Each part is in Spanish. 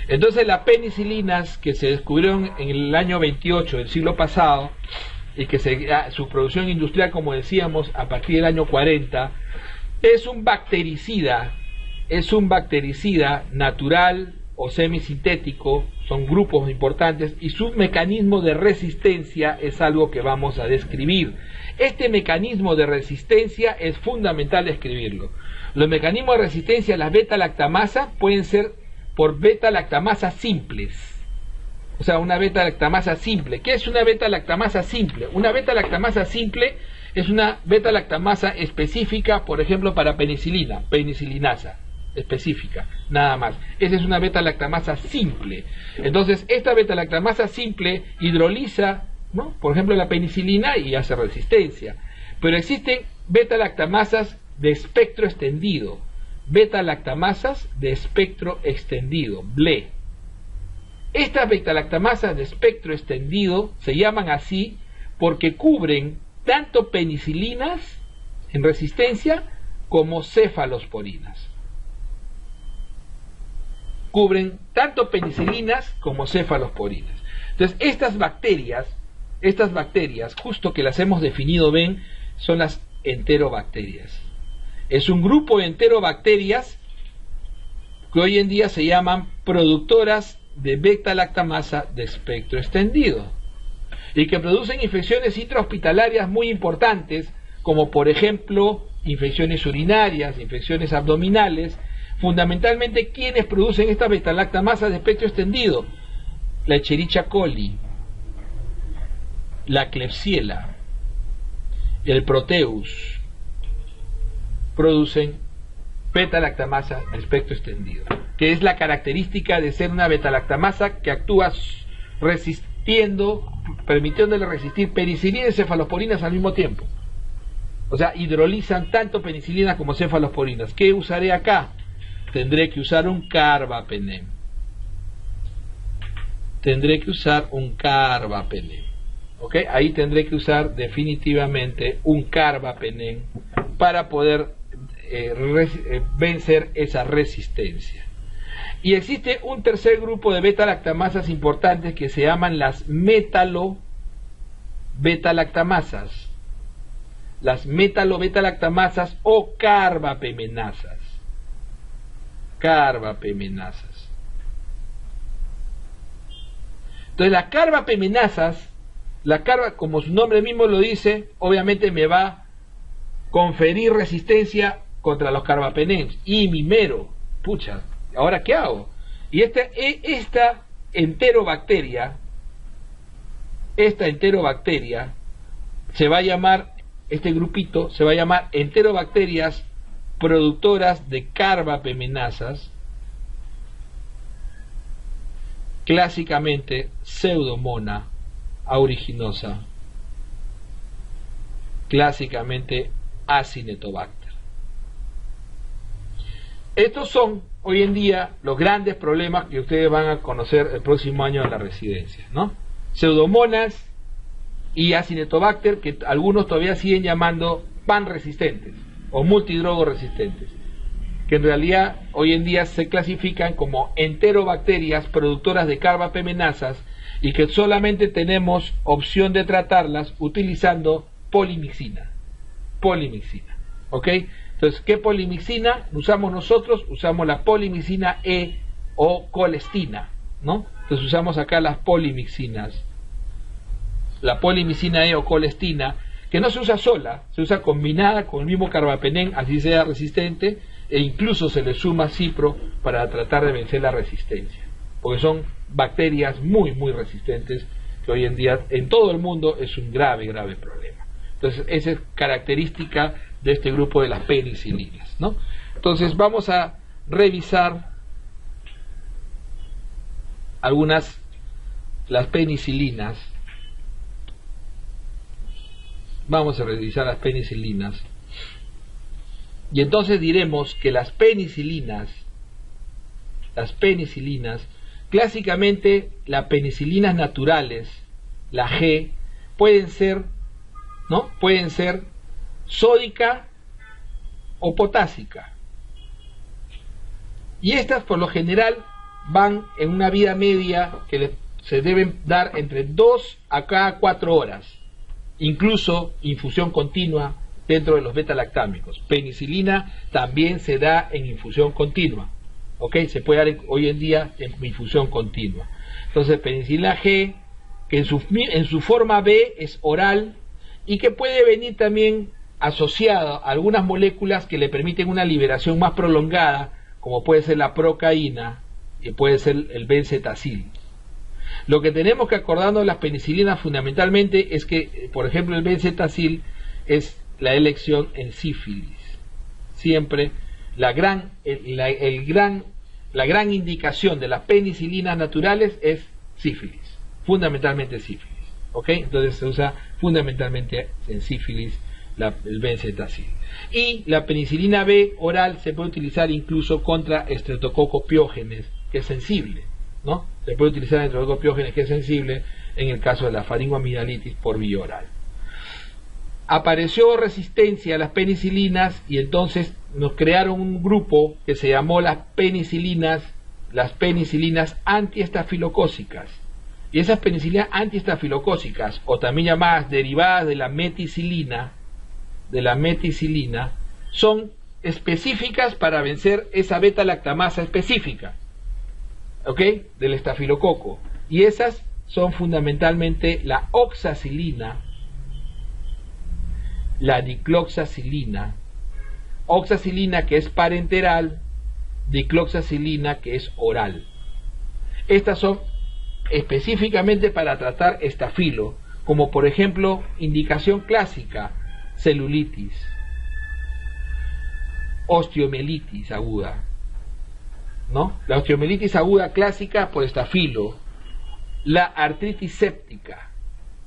Entonces las penicilinas que se descubrieron en el año 28 del siglo pasado y que su producción industrial, como decíamos, a partir del año 40, es un bactericida natural o semisintético, son grupos importantes, y su mecanismo de resistencia es algo que vamos a describir. Este mecanismo de resistencia es fundamental describirlo. Los mecanismos de resistencia a las beta-lactamasa pueden ser por beta-lactamasas simples. O sea, una beta-lactamasa simple. ¿Qué es una beta-lactamasa simple? Una beta-lactamasa simple es una beta-lactamasa específica, por ejemplo, para penicilinasa específica, nada más. Esa es una beta-lactamasa simple. Entonces, esta beta-lactamasa simple hidroliza, ¿no?, por ejemplo, la penicilina y hace resistencia. Pero existen beta-lactamasas de espectro extendido. Beta-lactamasas de espectro extendido, BLE. Estas beta-lactamasas de espectro extendido se llaman así porque cubren tanto penicilinas en resistencia como cefalosporinas. Cubren tanto penicilinas como cefalosporinas. Entonces, estas bacterias, justo que las hemos definido, ven, son las enterobacterias. Es un grupo de enterobacterias que hoy en día se llaman productoras de beta-lactamasa de espectro extendido y que producen infecciones intrahospitalarias muy importantes, como por ejemplo infecciones urinarias, infecciones abdominales. Fundamentalmente, ¿quiénes producen esta beta-lactamasa de espectro extendido? La Escherichia coli, la Klebsiella, el Proteus, producen beta-lactamasa de espectro extendido, que es la característica de ser una beta-lactamasa que actúa permitiéndole resistir penicilina y cefalosporinas al mismo tiempo. O sea, hidrolizan tanto penicilina como cefalosporinas. ¿Qué usaré acá? Tendré que usar un carbapenem. ¿Ok? Ahí tendré que usar definitivamente un carbapenem para poder vencer esa resistencia. Y existe un tercer grupo de beta-lactamasas importantes que se llaman las metalo-beta-lactamasas. Las metalo-beta-lactamasas o carbapemenasas. Entonces las carbapemenasas, como su nombre mismo lo dice, obviamente me va a conferir resistencia contra los carbapenems. Y mi mero, pucha, ¿ahora qué hago? Y esta enterobacteria se va a llamar, este grupito se va a llamar enterobacterias productoras de carbapemenasas, clásicamente Pseudomonas aeruginosa, clásicamente Acinetobacter. Estos son hoy en día los grandes problemas que ustedes van a conocer el próximo año en la residencia, ¿no? Pseudomonas y Acinetobacter, que algunos todavía siguen llamando pan resistentes o multidrogo resistentes, que en realidad hoy en día se clasifican como enterobacterias productoras de carbapemenasas y que solamente tenemos opción de tratarlas utilizando polimixina. ¿Ok? Entonces, ¿qué polimixina usamos nosotros? Usamos la polimixina E o colestina, ¿no? Entonces usamos acá las polimixinas. La polimixina E o colestina, que no se usa sola, se usa combinada con el mismo carbapenem, así sea resistente, e incluso se le suma cipro para tratar de vencer la resistencia, porque son bacterias muy resistentes, que hoy en día en todo el mundo es un grave problema. Entonces, esa es característica de este grupo de las penicilinas, ¿no? Entonces, vamos a revisar las penicilinas. Vamos a revisar las penicilinas. Y entonces diremos que las penicilinas, clásicamente las penicilinas naturales, la G, pueden ser sódica o potásica. Y estas por lo general van en una vida media que se deben dar entre 2 a cada 4 horas, incluso infusión continua dentro de los beta-lactámicos. Penicilina también se da en infusión continua, ¿ok? Se puede dar hoy en día en infusión continua. Entonces, penicilina G, que en su forma B es oral y que puede venir también asociada a algunas moléculas que le permiten una liberación más prolongada, como puede ser la procaína y puede ser el benzetacil. Lo que tenemos que acordarnos de las penicilinas fundamentalmente es que, por ejemplo, el benzetacil es la elección en sífilis. Siempre la gran indicación de las penicilinas naturales es sífilis, fundamentalmente sífilis, ¿ok? Entonces se usa fundamentalmente en sífilis el benzetacil. Y la penicilina B oral se puede utilizar incluso contra Streptococcus pyogenes, que es sensible, ¿no? Se puede utilizar Streptococcus pyogenes, que es sensible, en el caso de la faringoamigdalitis por vía oral. Apareció resistencia a las penicilinas y entonces nos crearon un grupo que se llamó las penicilinas antiestafilocócicas. Y esas penicilinas antiestafilocócicas, o también llamadas derivadas de la meticilina, son específicas para vencer esa beta-lactamasa específica, ¿ok? Del estafilococo. Y esas son fundamentalmente la oxacilina, la dicloxacilina, oxacilina que es parenteral, dicloxacilina que es oral. Estas son específicamente para tratar estafilo, como por ejemplo indicación clásica, celulitis, osteomielitis aguda, ¿no? La osteomielitis aguda clásica por estafilo, la artritis séptica.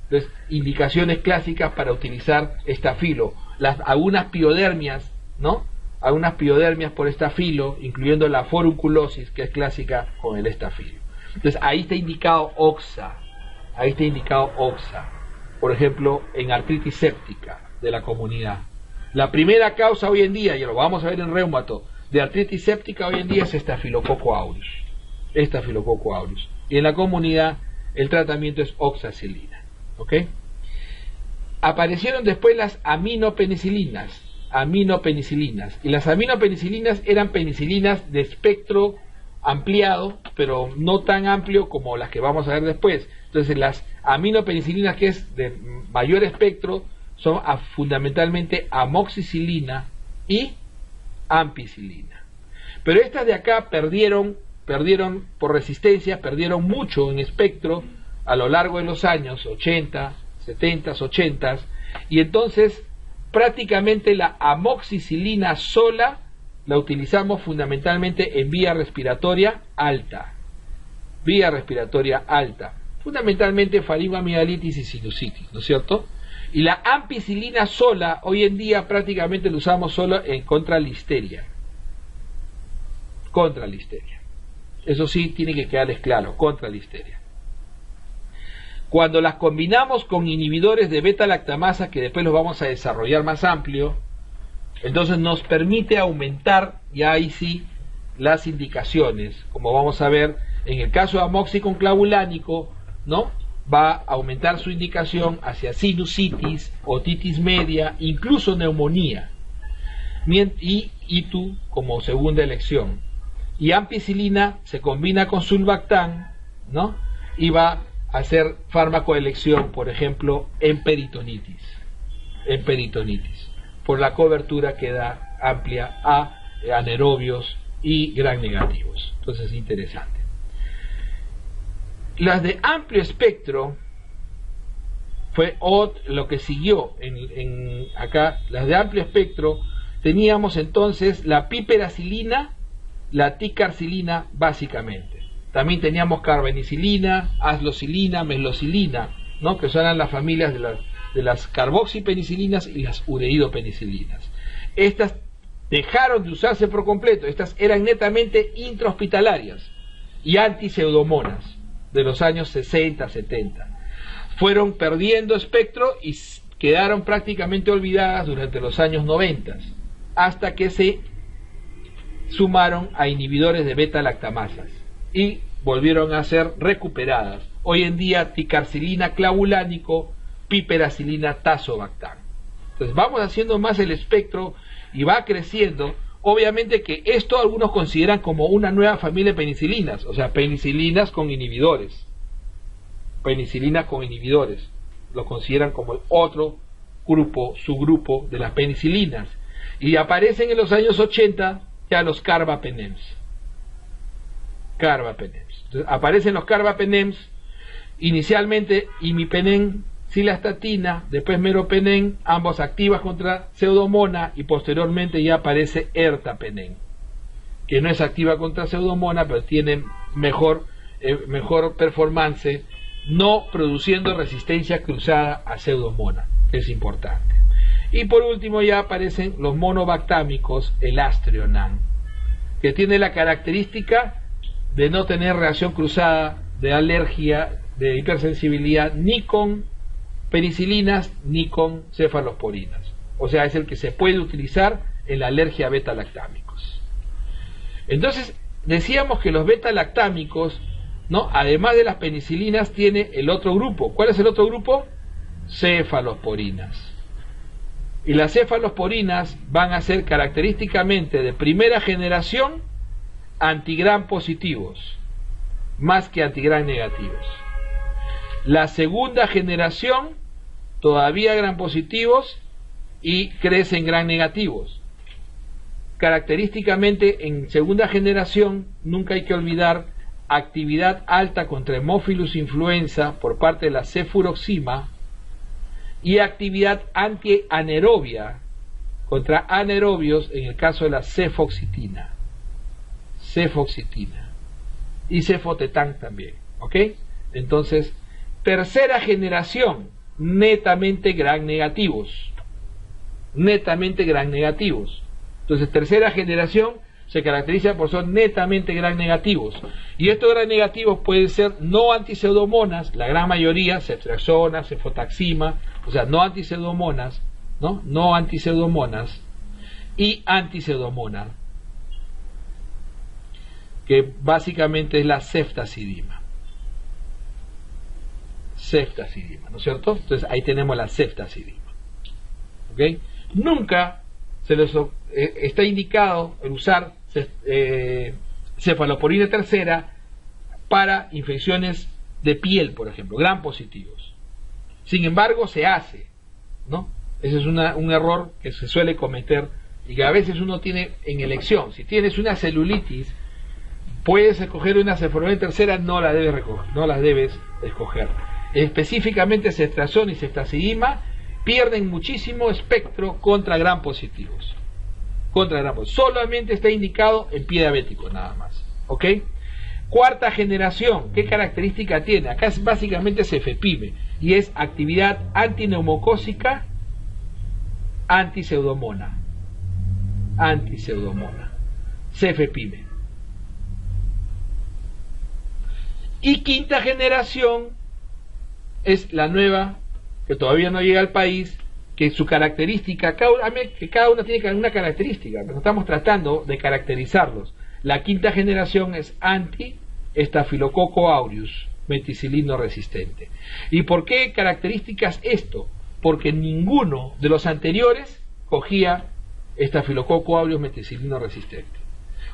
Entonces, indicaciones clásicas para utilizar estafilo, algunas piodermias, ¿no? Algunas piodermias por estafilo, incluyendo la forunculosis, que es clásica con el estafilo. Entonces, ahí está indicado oxa, por ejemplo, en artritis séptica de la comunidad. La primera causa hoy en día, y lo vamos a ver en reumato, de artritis séptica hoy en día es Staphylococcus aureus. Y en la comunidad el tratamiento es oxacilina, ¿ok? Aparecieron después las aminopenicilinas, y las aminopenicilinas eran penicilinas de espectro ampliado, pero no tan amplio como las que vamos a ver después. Entonces las aminopenicilinas, que es de mayor espectro, son fundamentalmente amoxicilina y ampicilina. Pero estas de acá perdieron por resistencia, perdieron mucho en espectro a lo largo de los años 80, 70, 80, y entonces prácticamente la amoxicilina sola la utilizamos fundamentalmente en vía respiratoria alta, fundamentalmente faringoamigdalitis y sinusitis, ¿no es cierto? Y la ampicilina sola, hoy en día prácticamente la usamos solo en contra listeria. Eso sí, tiene que quedarles claro, contra listeria. Cuando las combinamos con inhibidores de beta-lactamasa, que después los vamos a desarrollar más amplio, entonces nos permite aumentar, ya ahí sí, las indicaciones, como vamos a ver en el caso de amoxiclavulánico, ¿no? Va a aumentar su indicación hacia sinusitis, otitis media, incluso neumonía, y ITU como segunda elección. Y ampicilina se combina con sulbactam, ¿no? Y va a hacer fármaco de elección, por ejemplo, en peritonitis, por la cobertura que da amplia a anaerobios y gram negativos. Entonces es interesante. Las de amplio espectro fue lo que siguió acá. Las de amplio espectro teníamos entonces la piperacilina, la ticarcilina básicamente. También teníamos carbenicilina, aslocilina, meslocilina, ¿no? Que son las familias de las carboxipenicilinas y las ureidopenicilinas. Estas dejaron de usarse por completo. Estas eran netamente intrahospitalarias y antiseudomonas de los años 60, 70. Fueron perdiendo espectro y quedaron prácticamente olvidadas durante los años 90, hasta que se sumaron a inhibidores de beta-lactamasas. y volvieron a ser recuperadas. Hoy en día ticarcilina clavulánico, piperacilina tazobactam. Entonces vamos haciendo más el espectro y va creciendo. Obviamente que esto algunos consideran como una nueva familia de penicilinas, o sea, penicilinas con inhibidores. Penicilinas con inhibidores. Lo consideran como el otro grupo, subgrupo de las penicilinas. Y aparecen en los años 80 ya los carbapenems. Entonces, aparecen los carbapenems, inicialmente imipenem, cilastatina, después meropenem, ambos activas contra pseudomona, y posteriormente ya aparece ertapenem, que no es activa contra pseudomona, pero tiene mejor performance, no produciendo resistencia cruzada a pseudomona, que es importante. Y por último ya aparecen los monobactámicos, el astrionam, que tiene la característica de no tener reacción cruzada de alergia, de hipersensibilidad, ni con penicilinas ni con cefalosporinas. O sea, es el que se puede utilizar en la alergia a beta-lactámicos. Entonces, decíamos que los beta-lactámicos, ¿no?, además de las penicilinas, tiene el otro grupo. ¿Cuál es el otro grupo? Cefalosporinas. Y las cefalosporinas van a ser característicamente de primera generación antigram positivos, más que antigram negativos. La segunda generación todavía gram positivos y crecen gram negativos. Característicamente en segunda generación nunca hay que olvidar actividad alta contra Haemophilus influenza por parte de la cefuroxima y actividad antianaerobia contra anaerobios en el caso de la cefoxitina y cefotetán también, ¿ok? Entonces, tercera generación, netamente gram negativos. Entonces, tercera generación se caracteriza por ser netamente gram negativos. Y estos gram negativos pueden ser no antipseudomonas, la gran mayoría, ceftriaxona, cefotaxima, o sea, no antipseudomonas, no antipseudomonas y antipseudomonas, que básicamente es la ceftazidima, ¿no es cierto? Entonces ahí tenemos la ceftazidima, ¿ok? Nunca se les está indicado el usar cefalosporina tercera para infecciones de piel, por ejemplo, gram positivos. Sin embargo, se hace, ¿no? Ese es un error que se suele cometer y que a veces uno tiene en elección. Si tienes una celulitis, puedes escoger una cefalosporina tercera, no la debes escoger. Específicamente ceftriaxona y ceftazidima pierden muchísimo espectro contra gram positivos. Solamente está indicado en pie diabético nada más, ¿ok? Cuarta generación, ¿qué característica tiene? Acá es básicamente cefepime y es actividad antineumocócica, antipseudomona, cefepime. Y quinta generación es la nueva, que todavía no llega al país, que su característica, cada una tiene una característica, pero estamos tratando de caracterizarlos. La quinta generación es anti-Staphylococcus aureus, meticilino resistente. ¿Y por qué características esto? Porque ninguno de los anteriores cogía Staphylococcus aureus meticilino resistente.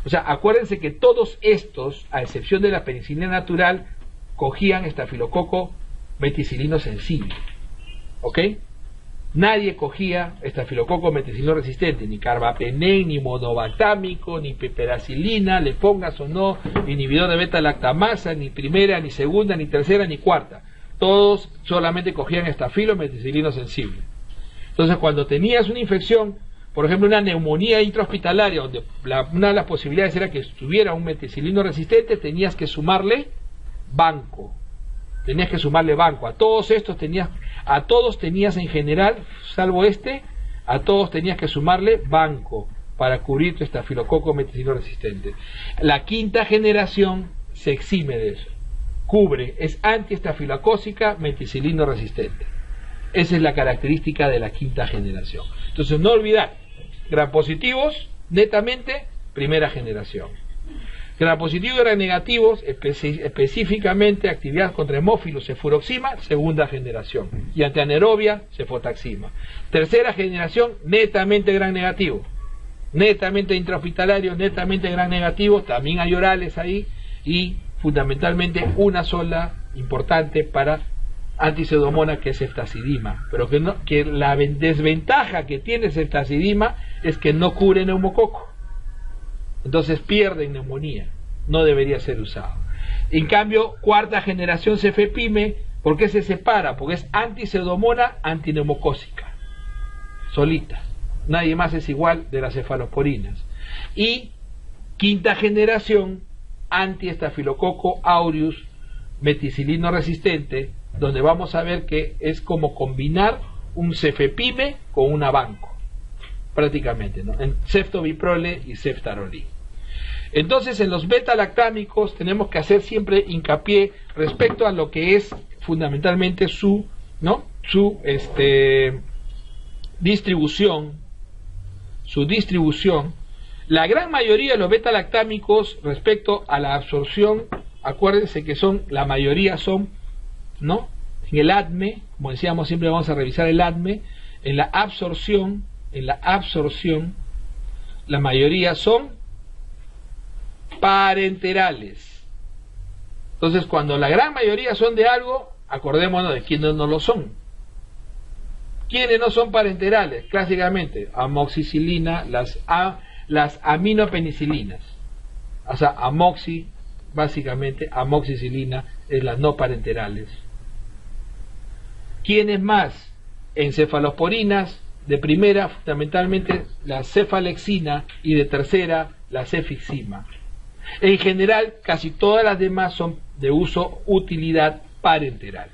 O sea, acuérdense que todos estos, a excepción de la penicilina natural, cogían estafilococo meticilino sensible, ¿ok? Nadie cogía estafilococo meticilino resistente, ni carbapenem, ni monobactámico, ni piperacilina, le pongas o no, inhibidor de beta-lactamasa, ni primera, ni segunda, ni tercera, ni cuarta. Todos solamente cogían estafilo meticilino sensible. Entonces, cuando tenías una infección, por ejemplo, una neumonía intrahospitalaria, donde una de las posibilidades era que estuviera un meticilino resistente, tenías que sumarle banco. A todos estos a todos tenías en general, salvo a todos tenías que sumarle banco para cubrir tu estafilococo meticilino resistente. La quinta generación se exime de eso. Cubre, es antiestafilocócica meticilino resistente. Esa es la característica de la quinta generación. Entonces, no olvidar, gram positivos, netamente, primera generación. Gram positivo y gram negativos, específicamente actividad contra hemófilos, cefuroxima, segunda generación, y antianaerobia, cefotaxima. Tercera generación, netamente gram negativo, netamente intrahospitalario, netamente gram negativo, también hay orales ahí, y fundamentalmente una sola importante para antiseudomonas, que es ceftazidima, pero que la desventaja que tiene ceftazidima es que no cubre neumococo, entonces pierde neumonía, no debería ser usado. En cambio, cuarta generación cefepime, ¿por qué se separa? Porque es antiseudomona antineumocócica, solita, nadie más es igual de las cefalosporinas. Y quinta generación, antiestafilococo aureus meticilino resistente, donde vamos a ver que es como combinar un cefepime con una banco, prácticamente, ¿no? En ceftobiprole y ceftarolin. Entonces, en los beta-lactámicos tenemos que hacer siempre hincapié respecto a lo que es fundamentalmente su distribución. La gran mayoría de los beta-lactámicos respecto a la absorción, acuérdense que la mayoría son, ¿no?, en el ADME, como decíamos, siempre vamos a revisar el ADME, en la absorción, la mayoría son parenterales. Entonces, cuando la gran mayoría son de algo, acordémonos de quiénes no lo son. ¿Quiénes no son parenterales? Clásicamente, amoxicilina, las aminopenicilinas. O sea, básicamente, amoxicilina es las no parenterales. ¿Quiénes más? Encefalosporinas, de primera, fundamentalmente, la cefalexina, y de tercera, la cefixima. En general, casi todas las demás son de utilidad parenteral.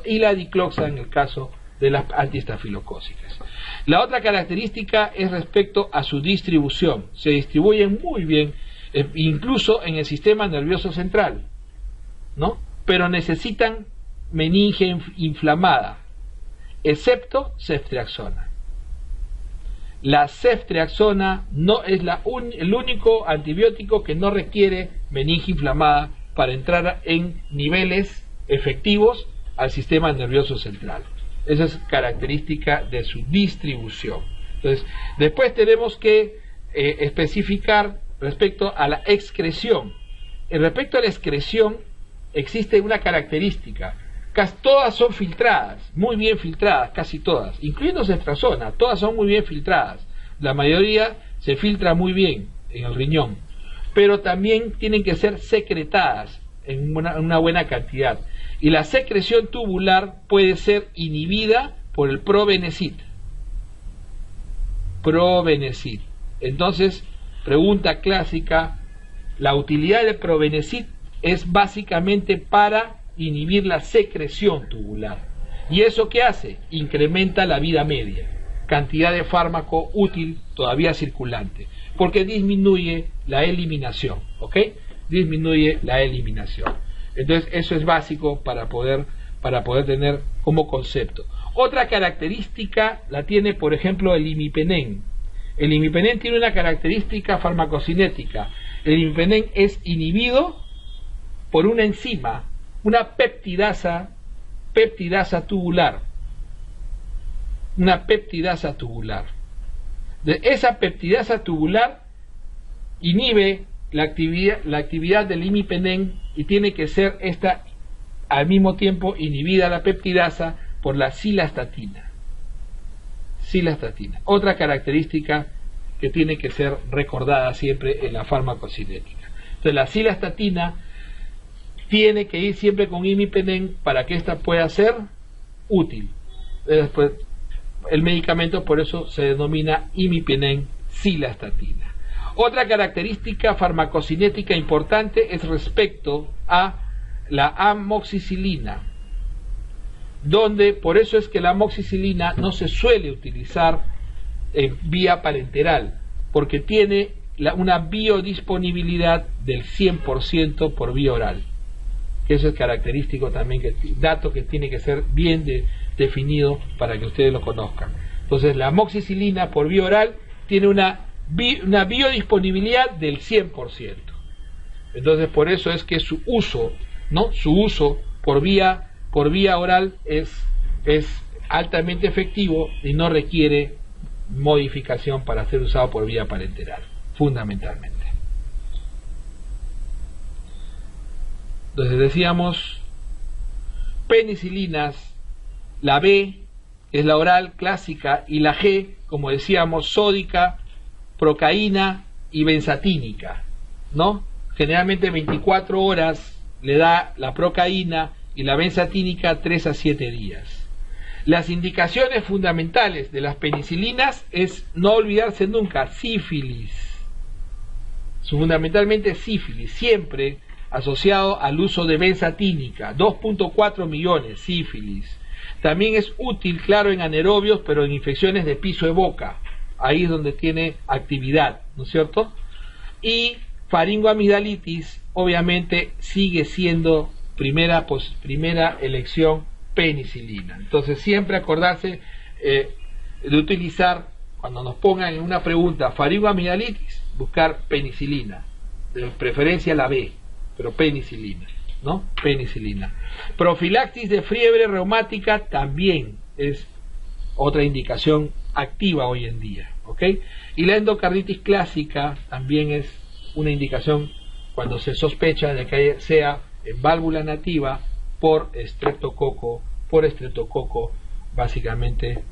Y la dicloxa en el caso de las antiestafilocócicas. La otra característica es respecto a su distribución. Se distribuyen muy bien, incluso en el sistema nervioso central, ¿no? Pero necesitan meninge inflamada, excepto ceftriaxona. La ceftriaxona no es el único antibiótico que no requiere meninge inflamada para entrar en niveles efectivos al sistema nervioso central. Esa es característica de su distribución. Entonces, después tenemos que especificar respecto a la excreción. Respecto a la excreción, existe una característica. Casi todas son filtradas, muy bien filtradas, casi todas, incluyendo ceftriaxona, todas son muy bien filtradas. La mayoría se filtra muy bien en el riñón, pero también tienen que ser secretadas en una buena cantidad. Y la secreción tubular puede ser inhibida por el probenecid. Entonces, pregunta clásica, la utilidad del probenecid es básicamente para inhibir la secreción tubular. ¿Y eso qué hace? Incrementa la vida media, cantidad de fármaco útil todavía circulante, porque disminuye la eliminación, ¿ok? Disminuye la eliminación. Entonces, eso es básico para poder tener como concepto. Otra característica la tiene, por ejemplo, el imipenem. El imipenem tiene una característica farmacocinética. El imipenem es inhibido por una enzima, una peptidasa tubular. Una peptidasa tubular. Esa peptidasa tubular inhibe la actividad del imipenem, y tiene que ser al mismo tiempo inhibida la peptidasa por la cilastatina. Otra característica que tiene que ser recordada siempre en la farmacocinética. Entonces, la cilastatina tiene que ir siempre con imipenem para que ésta pueda ser útil. Después, el medicamento por eso se denomina imipenem cilastatina. Otra característica farmacocinética importante es respecto a la amoxicilina, donde por eso es que la amoxicilina no se suele utilizar en vía parenteral, porque tiene una biodisponibilidad del 100% por vía oral. Eso es característico también, dato que tiene que ser bien definido para que ustedes lo conozcan. Entonces, la amoxicilina por vía oral tiene una biodisponibilidad del 100%. Entonces por eso es que su uso, ¿no? Su uso por vía oral es altamente efectivo y no requiere modificación para ser usado por vía parenteral, fundamentalmente. Entonces decíamos penicilinas, la B es la oral clásica y la G, como decíamos, sódica, procaína y benzatínica, ¿no? Generalmente 24 horas le da la procaína y la benzatínica 3 a 7 días. Las indicaciones fundamentales de las penicilinas es no olvidarse nunca sífilis, fundamentalmente sífilis, siempre asociado al uso de benzatínica, 2.4 millones, sífilis. También es útil, claro, en anaerobios, pero en infecciones de piso de boca, ahí es donde tiene actividad, ¿no es cierto? Y faringoamigdalitis, obviamente, sigue siendo primera elección penicilina. Entonces siempre acordarse de utilizar, cuando nos pongan en una pregunta faringoamigdalitis, buscar penicilina, de preferencia la B, pero penicilina, ¿no? Penicilina. Profilaxis de fiebre reumática también es otra indicación activa hoy en día, ¿ok? Y la endocarditis clásica también es una indicación cuando se sospecha de que sea en válvula nativa por estreptococo básicamente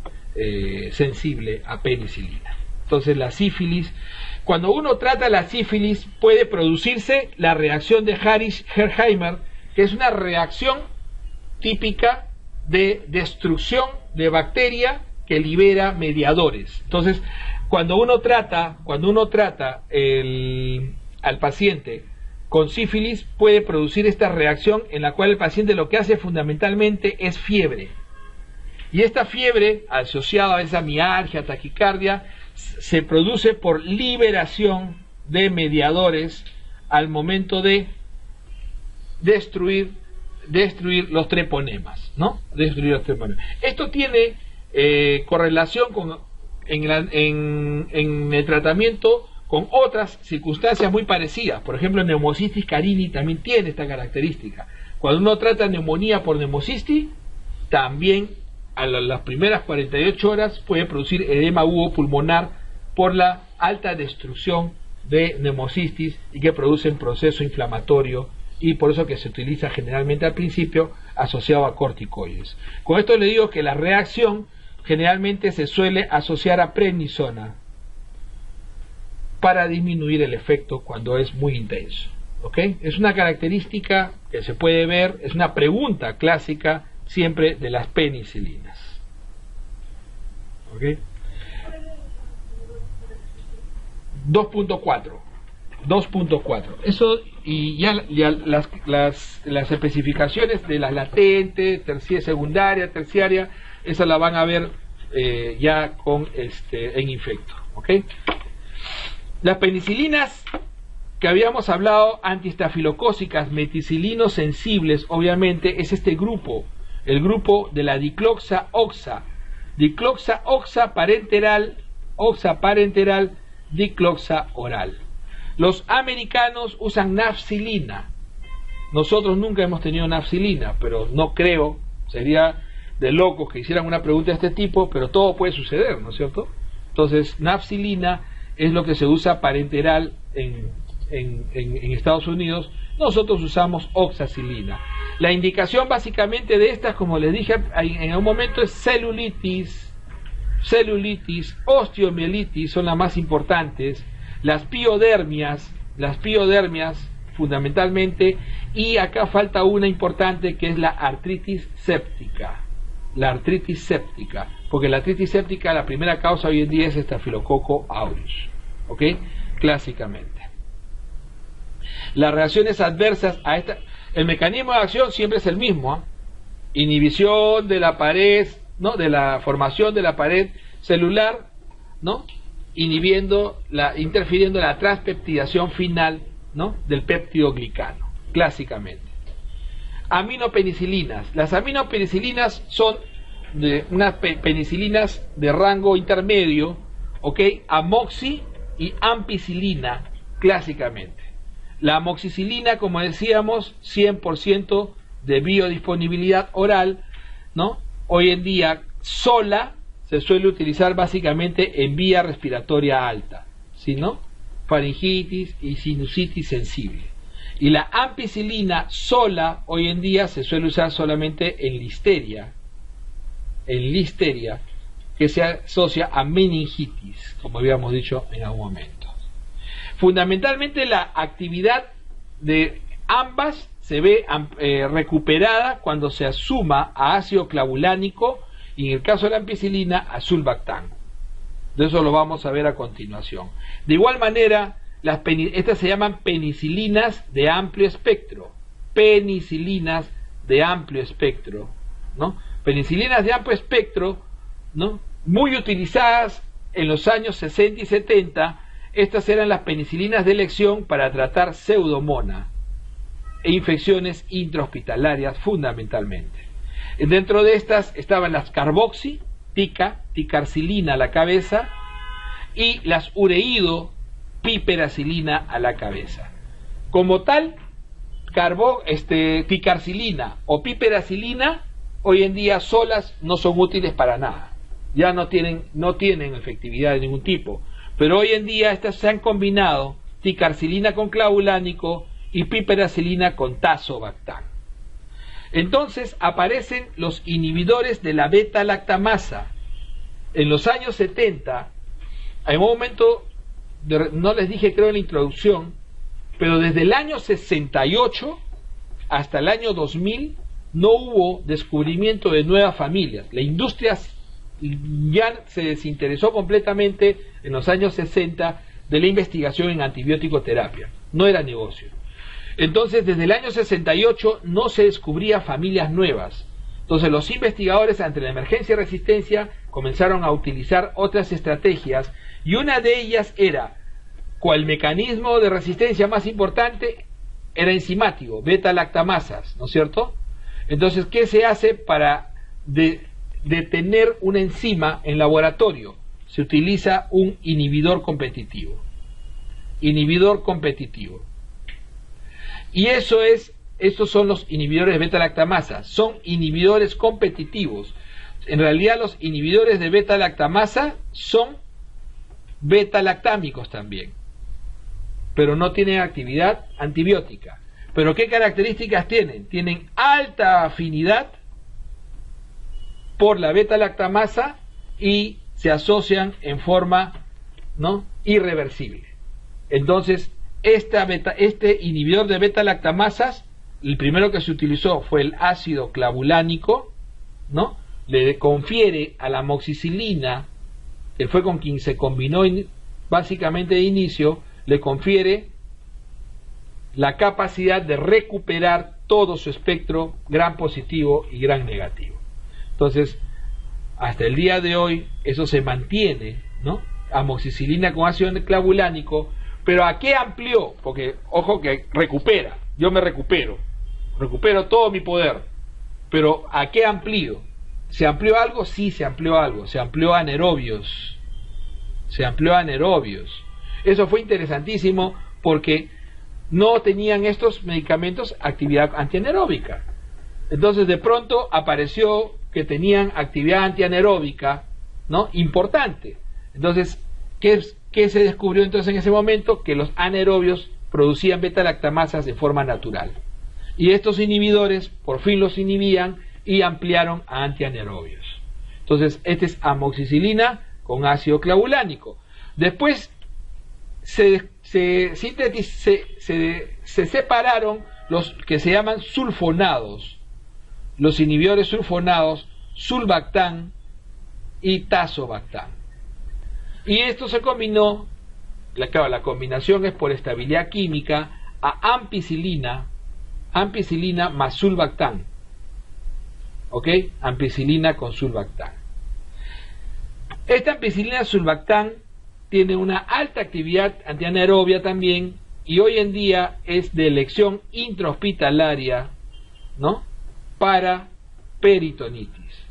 sensible a penicilina. Entonces la sífilis, cuando uno trata la sífilis puede producirse la reacción de Harris-Hersheimer, que es una reacción típica de destrucción de bacteria que libera mediadores. Entonces, cuando uno trata al paciente con sífilis, puede producir esta reacción en la cual el paciente lo que hace fundamentalmente es fiebre. Y esta fiebre, asociada a esa mialgia, taquicardia, se produce por liberación de mediadores al momento de destruir los treponemas, ¿no? Destruir los treponemas. Esto tiene correlación en el tratamiento con otras circunstancias muy parecidas. Por ejemplo, neumocistis carini también tiene esta característica. Cuando uno trata neumonía por neumocistis, también a las primeras 48 horas puede producir edema agudo pulmonar por la alta destrucción de neumocistis y que produce un proceso inflamatorio, y por eso que se utiliza generalmente al principio asociado a corticoides. Con esto le digo que la reacción generalmente se suele asociar a prednisona para disminuir el efecto cuando es muy intenso, ¿ok? Es una característica que se puede ver, es una pregunta clásica siempre de las penicilinas, ¿ok? 2.4 eso, y ya las especificaciones de las latentes, secundaria, terciaria, esa la van a ver ya con en infecto, ¿ok? Las penicilinas que habíamos hablado, antiestafilocócicas, meticilinos sensibles, obviamente es este grupo, el grupo de la dicloxa-oxa parenteral, dicloxa oral. Los americanos usan nafcilina. Nosotros nunca hemos tenido nafcilina, pero no creo, sería de locos que hicieran una pregunta de este tipo, pero todo puede suceder, ¿no es cierto? Entonces, nafcilina es lo que se usa parenteral en Estados Unidos. Nosotros usamos oxacilina. La indicación básicamente de estas, como les dije en un momento, es celulitis, osteomielitis son las más importantes, las piodermias fundamentalmente, y acá falta una importante que es la artritis séptica. Porque la artritis séptica, la primera causa hoy en día es Staphylococcus aureus, ¿ok? Clásicamente. Las reacciones adversas a esta, el mecanismo de acción siempre es el mismo, ¿eh? Inhibición de la pared, ¿no? De la formación de la pared celular, ¿no? Interfiriendo en la transpeptidación final, ¿no? Del péptido glicano, clásicamente. Aminopenicilinas. Las aminopenicilinas son unas penicilinas de rango intermedio, ¿ok? Amoxi y ampicilina, clásicamente. La amoxicilina, como decíamos, 100% de biodisponibilidad oral, ¿no? Hoy en día sola se suele utilizar básicamente en vía respiratoria alta, ¿sí, no? Faringitis y sinusitis sensible. Y la ampicilina sola hoy en día se suele usar solamente en listeria, que se asocia a meningitis, como habíamos dicho en algún momento. Fundamentalmente la actividad de ambas se ve recuperada cuando se asuma a ácido clavulánico y en el caso de la ampicilina a sulbactam. De eso lo vamos a ver a continuación. De igual manera, estas se llaman penicilinas de amplio espectro. Penicilinas de amplio espectro, ¿no? Penicilinas de amplio espectro, ¿no? Muy utilizadas en los años 60 y 70. Estas eran las penicilinas de elección para tratar pseudomonas e infecciones intrahospitalarias fundamentalmente. Dentro de estas estaban las carboxi, ticarcilina a la cabeza, y las ureido, piperacilina a la cabeza. Como tal, ticarcilina o piperacilina hoy en día solas no son útiles para nada. Ya no tienen efectividad de ningún tipo. Pero hoy en día estas se han combinado, ticarcilina con clavulánico y piperacilina con tazobactam. Entonces aparecen los inhibidores de la beta-lactamasa. En los años 70, en un momento, no les dije creo en la introducción, pero desde el año 68 hasta el año 2000 no hubo descubrimiento de nuevas familias. La industria ya se desinteresó completamente en los años 60 de la investigación en antibiótico-terapia. No era negocio. Entonces, desde el año 68 no se descubría familias nuevas. Entonces, los investigadores, ante la emergencia y resistencia, comenzaron a utilizar otras estrategias, y una de ellas era, ¿cuál mecanismo de resistencia más importante? Era enzimático, beta-lactamasas, ¿no es cierto? Entonces, ¿qué se hace para detener una enzima en laboratorio? Se utiliza un inhibidor competitivo. Inhibidor competitivo. Y estos son los inhibidores de beta-lactamasa. Son inhibidores competitivos. En realidad los inhibidores de beta-lactamasa son beta-lactámicos también, pero no tienen actividad antibiótica. ¿Pero qué características tienen? Tienen alta afinidad por la beta-lactamasa y se asocian en forma, ¿no?, irreversible. Entonces, este inhibidor de beta-lactamasas, el primero que se utilizó fue el ácido clavulánico, ¿no? Le confiere a la amoxicilina, que fue con quien se combinó básicamente de inicio, le confiere la capacidad de recuperar todo su espectro, gran positivo y gran negativo. Entonces, hasta el día de hoy, eso se mantiene, ¿no? Amoxicilina con ácido clavulánico. Pero ¿a qué amplió? Porque, ojo, que recupera, yo me recupero todo mi poder, pero ¿a qué amplío? ¿Se amplió algo? Sí, se amplió algo, se amplió a anaerobios, Eso fue interesantísimo porque no tenían estos medicamentos actividad antianaeróbica. Entonces de pronto apareció que tenían actividad antianaeróbica, ¿no?, importante. Entonces, ¿qué se descubrió entonces en ese momento? Que los anaerobios producían beta-lactamasas de forma natural. Y estos inhibidores por fin los inhibían y ampliaron a antianaerobios. Entonces, este es amoxicilina con ácido clavulánico. Después se separaron los que se llaman sulfonados, los inhibidores sulfonados, sulbactam y tazobactam. Y esto se combinó, claro, la combinación es por estabilidad química, a ampicilina más sulbactam. ¿Ok? Ampicilina con sulbactam. Esta ampicilina sulbactam tiene una alta actividad antianaerobia también, y hoy en día es de elección intrahospitalaria, ¿no?, para peritonitis.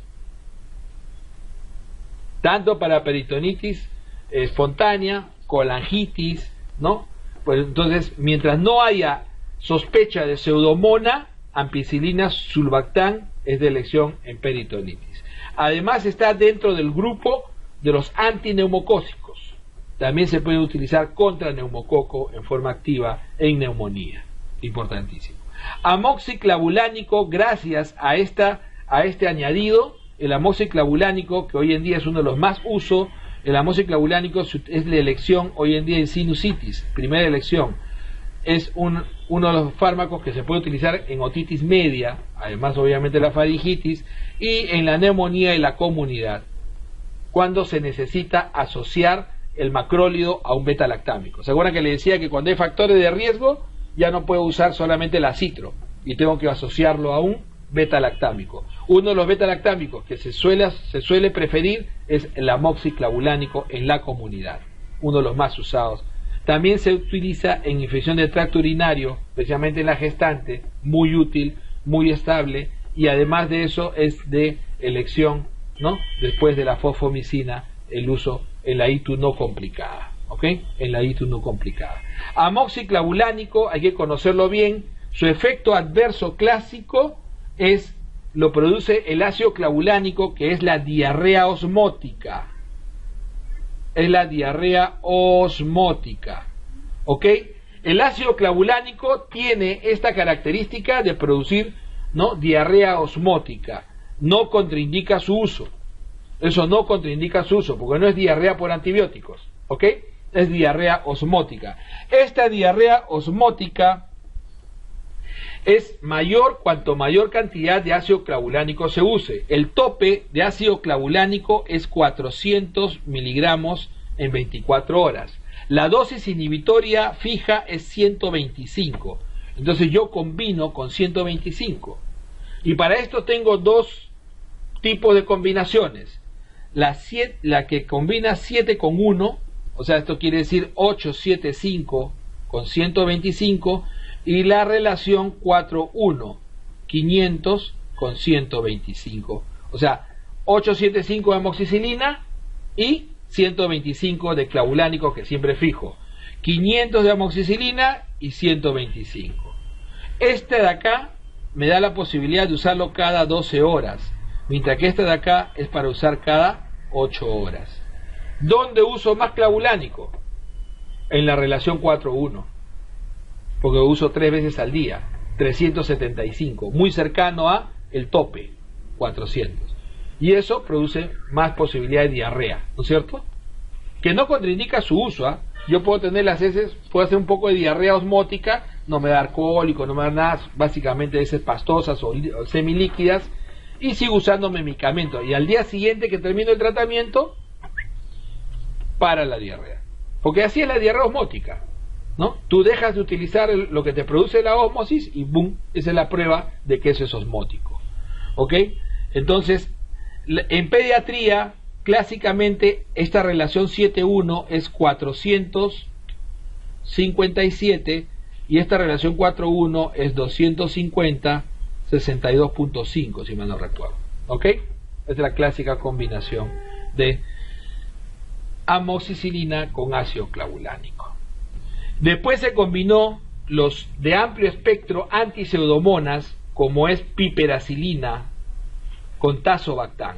Tanto para peritonitis espontánea, colangitis, ¿no?, Pues entonces, mientras no haya sospecha de pseudomona, ampicilina sulbactam es de elección en peritonitis. Además está dentro del grupo de los antineumocócicos. También se puede utilizar contra neumococo en forma activa en neumonía. Importantísimo. Amoxiclavulánico, gracias a este añadido, el amoxiclavulánico, que hoy en día es uno de los más usos, el amoxiclavulánico es la elección hoy en día en sinusitis, primera elección. Es uno de los fármacos que se puede utilizar en otitis media, además obviamente la faringitis, y en la neumonía y la comunidad, cuando se necesita asociar el macrólido a un beta-lactámico. ¿Se acuerdan que le decía que cuando hay factores de riesgo, ya no puedo usar solamente el acitro, y tengo que asociarlo a un beta-lactámico? Uno de los beta-lactámicos que se suele preferir es el amoxiclavulánico en la comunidad, uno de los más usados. También se utiliza en infección del tracto urinario, especialmente en la gestante, muy útil, muy estable, y además de eso es de elección, ¿no? Después de la fosfomicina, el uso en la ITU no complicada, ¿ok? En la ITU no complicada. Amoxiclavulánico, hay que conocerlo bien, su efecto adverso clásico lo produce el ácido clavulánico, que es la diarrea osmótica. Es la diarrea osmótica, ¿ok? El ácido clavulánico tiene esta característica de producir, ¿no?, diarrea osmótica. No contraindica su uso. Eso no contraindica su uso, porque no es diarrea por antibióticos, ¿ok? Es diarrea osmótica. Esta diarrea osmótica es mayor cuanto mayor cantidad de ácido clavulánico se use. El tope de ácido clavulánico es 400 miligramos en 24 horas. La dosis inhibitoria fija es 125. Entonces yo combino con 125. Y para esto tengo dos tipos de combinaciones. La que combina 7 con 1, o sea, esto quiere decir 875 con 125, y la relación 4-1, 500 con 125. O sea, 875 de amoxicilina y 125 de clavulánico, que siempre fijo. 500 de amoxicilina y 125. Este de acá me da la posibilidad de usarlo cada 12 horas, mientras que este de acá es para usar cada 8 horas. ¿Dónde uso más clavulánico? En la relación 4-1. Porque lo uso 3 veces al día, 375, muy cercano a el tope, 400. Y eso produce más posibilidad de diarrea, ¿no es cierto? Que no contraindica su uso, ¿eh? Yo puedo tener las heces, puedo hacer un poco de diarrea osmótica, no me da alcohólico, no me da nada, básicamente heces pastosas o semilíquidas, y sigo usando mi medicamento. Y al día siguiente que termino el tratamiento, para la diarrea. Porque así es la diarrea osmótica, ¿no? Tú dejas de utilizar lo que te produce la ósmosis y ¡boom! Esa es la prueba de que eso es osmótico, ¿ok? Entonces, en pediatría, clásicamente, esta relación 7-1 es 457 y esta relación 4-1 es 250, 62.5, si mal no recuerdo, ¿ok? Es la clásica combinación de amoxicilina con ácido clavulánico. Después se combinó los de amplio espectro antiseudomonas, como es piperacilina, con tazobactam.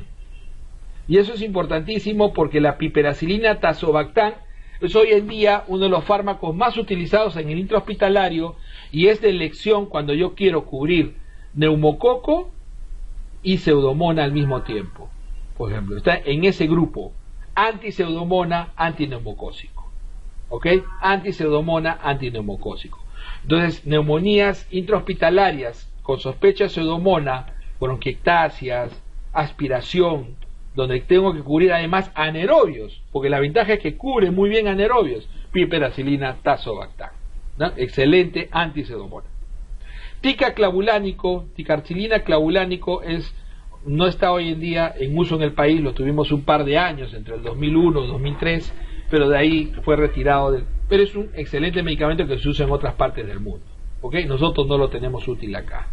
Y eso es importantísimo porque la piperacilina tazobactam es hoy en día uno de los fármacos más utilizados en el intrahospitalario y es de elección cuando yo quiero cubrir neumococo y pseudomona al mismo tiempo. Por ejemplo, está en ese grupo, antipseudomona, antineumocócico. ¿Ok? Antipseudomona, antineumocócico. Entonces, neumonías intrahospitalarias con sospecha de pseudomona, bronquiectasias, aspiración, donde tengo que cubrir además anaerobios, porque la ventaja es que cubre muy bien anaerobios, piperacilina, tazobactam, ¿no? Excelente antipseudomona. Ticarcilina clavulánico no está hoy en día en uso en el país, lo tuvimos un par de años, entre el 2001 y 2003, pero de ahí fue retirado, pero es un excelente medicamento que se usa en otras partes del mundo, ¿ok? Nosotros no lo tenemos útil acá.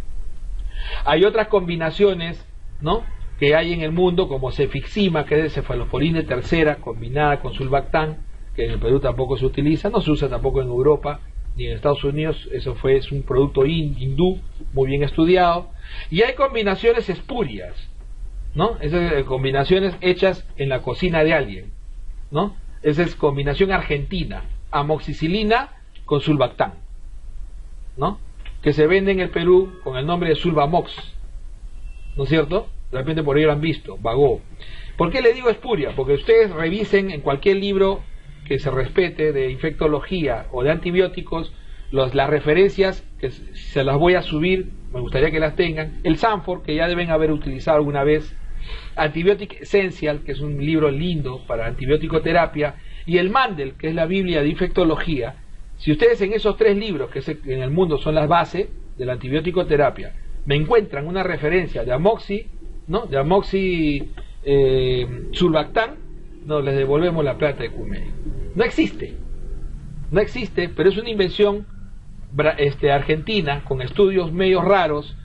Hay otras combinaciones, ¿no?, que hay en el mundo, como cefixima, que es cefalosporina tercera combinada con sulbactam, que en el Perú tampoco se utiliza, no se usa tampoco en Europa ni en Estados Unidos, es un producto hindú muy bien estudiado, y hay combinaciones espurias, ¿no? Esas combinaciones hechas en la cocina de alguien, ¿no? Esa es combinación argentina, amoxicilina con sulbactam, ¿no? Que se vende en el Perú con el nombre de Sulbamox, ¿no es cierto? De repente por ahí lo han visto, vagó. ¿Por qué le digo espuria? Porque ustedes revisen en cualquier libro que se respete de infectología o de antibióticos, las referencias, que se las voy a subir, me gustaría que las tengan, el Sanford, que ya deben haber utilizado alguna vez, Antibiotic Essential, que es un libro lindo para antibiótico-terapia, y el Mandel, que es la Biblia de infectología. Si ustedes en esos 3 libros, que en el mundo son las bases de la antibiótico-terapia, me encuentran una referencia de amoxi, ¿no? De amoxi sulbactam, no, les devolvemos la plata de Cumey. No existe, pero es una invención argentina, con estudios medios raros,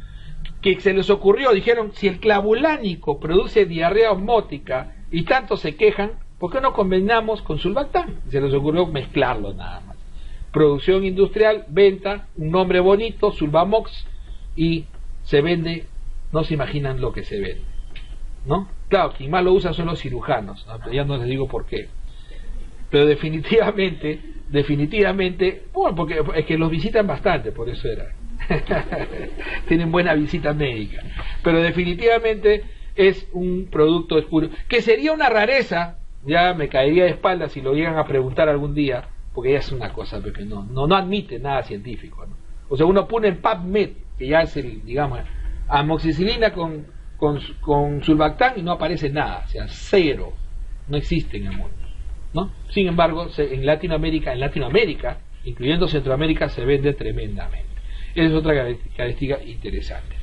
que se les ocurrió. Dijeron, si el clavulánico produce diarrea osmótica y tanto se quejan, ¿por qué no combinamos con sulbactam? Se les ocurrió mezclarlo nada más. Producción industrial, venta, un nombre bonito, Sulbamox, y se vende, no se imaginan lo que se vende, ¿no? Claro, quien más lo usa son los cirujanos, ¿no? Ya no les digo por qué. Pero definitivamente, bueno, porque es que los visitan bastante, por eso era. Tienen buena visita médica. Pero definitivamente es un producto espurio, que sería una rareza, ya me caería de espaldas si lo llegan a preguntar algún día, porque ya es una cosa que no admite nada científico, ¿no? O sea, uno pone en PubMed, que ya es el, digamos, amoxicilina con sulbactam y no aparece nada, o sea, 0, no existe en el mundo, ¿no? Sin embargo, en Latinoamérica, incluyendo Centroamérica, se vende tremendamente. Esa es otra característica interesante.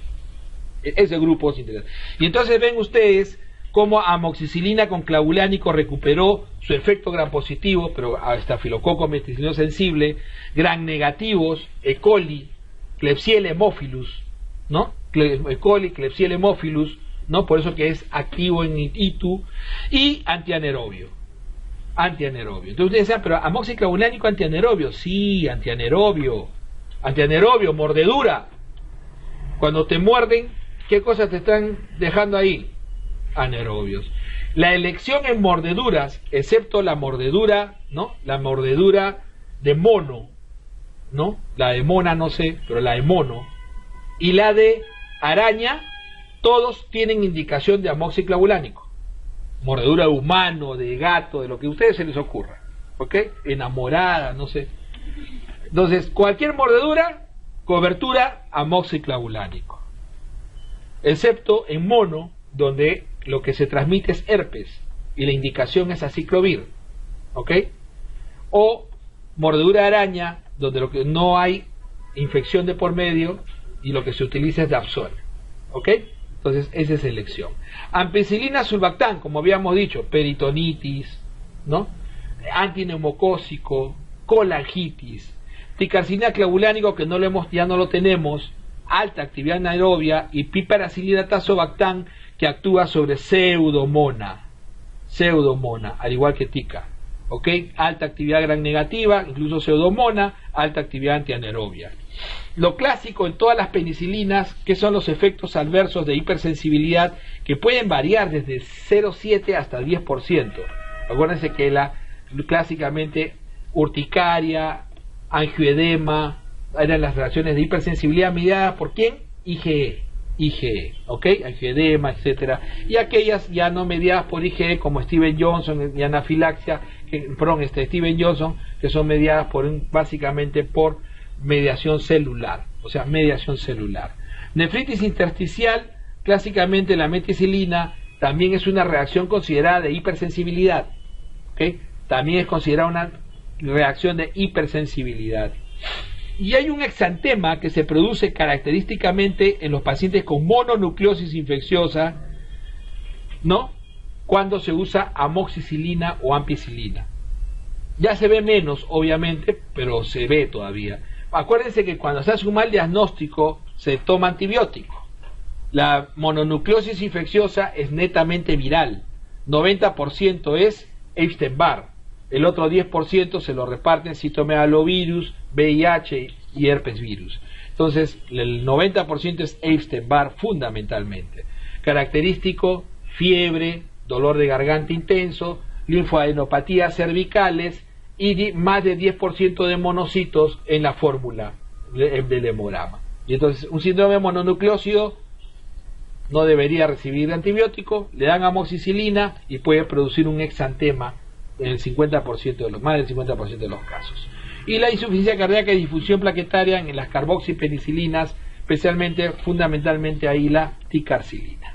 Ese grupo es interesante. Y entonces ven ustedes cómo amoxicilina con clavulánico recuperó su efecto gram positivo, pero a estafilococo meticilino sensible, gram negativos, E. coli, Klebsiella haemophilus, ¿no? E. coli, Klebsiella haemophilus, ¿no? Por eso que es activo en ITU, y antianaerobio. Entonces ustedes decían, pero amoxiclavulánico antianaerobio, sí, antianaerobio, mordedura. Cuando te muerden, ¿qué cosas te están dejando ahí? Anaerobios. La elección en mordeduras, excepto la mordedura, ¿no? La mordedura de mono, ¿no? La de mona no sé, pero la de mono, y la de araña, todos tienen indicación de amoxiclavulánico. Mordedura de humano, de gato, de lo que a ustedes se les ocurra, ¿ok? Enamorada, no sé. Entonces, cualquier mordedura, cobertura amoxiclavulánico, excepto en mono, donde lo que se transmite es herpes y la indicación es aciclovir, ¿ok? O mordedura de araña, donde lo que no hay infección de por medio y lo que se utiliza es Dapsol, ¿ok? Entonces esa es elección. Ampicilina sulbactam, como habíamos dicho, peritonitis, ¿no? Antineumocócico, colangitis, ticarcina clavulánico, que ya no lo tenemos, alta actividad anaerobia, y piperacilina tazobactam, que actúa sobre pseudomona, al igual que tica, ¿ok? Alta actividad gram negativa, incluso pseudomona, alta actividad antianaerobia. Lo clásico en todas las penicilinas, que son los efectos adversos de hipersensibilidad, que pueden variar desde 0,7 hasta 10%. Acuérdense que clásicamente urticaria, angioedema, eran las reacciones de hipersensibilidad mediadas por ¿quién? IgE, ¿ok? Angioedema, etcétera, y aquellas ya no mediadas por IgE, como Steven Johnson y anafilaxia, Steven Johnson, que son mediadas básicamente por mediación celular, o sea, mediación celular. Nefritis intersticial, clásicamente la meticilina también es una reacción considerada de hipersensibilidad, ¿ok? También es considerada una reacción de hipersensibilidad. Y hay un exantema que se produce característicamente en los pacientes con mononucleosis infecciosa, ¿no? Cuando se usa amoxicilina o ampicilina. Ya se ve menos, obviamente, pero se ve todavía. Acuérdense que cuando se hace un mal diagnóstico se toma antibiótico. La mononucleosis infecciosa es netamente viral. 90% es Epstein-Barr. el otro 10% se lo reparten citomegalovirus, VIH y herpes virus. Entonces, el 90% es Epstein-Barr fundamentalmente. Característico, fiebre, dolor de garganta intenso, linfoadenopatías cervicales y más de 10% de monocitos en la fórmula del hemograma. Y entonces, un síndrome mononucleósido no debería recibir antibiótico, le dan amoxicilina y puede producir un exantema en el 50% de los, más del 50% de los casos. Y la insuficiencia cardíaca y difusión plaquetaria en las carboxipenicilinas, especialmente, fundamentalmente ahí la ticarcilina.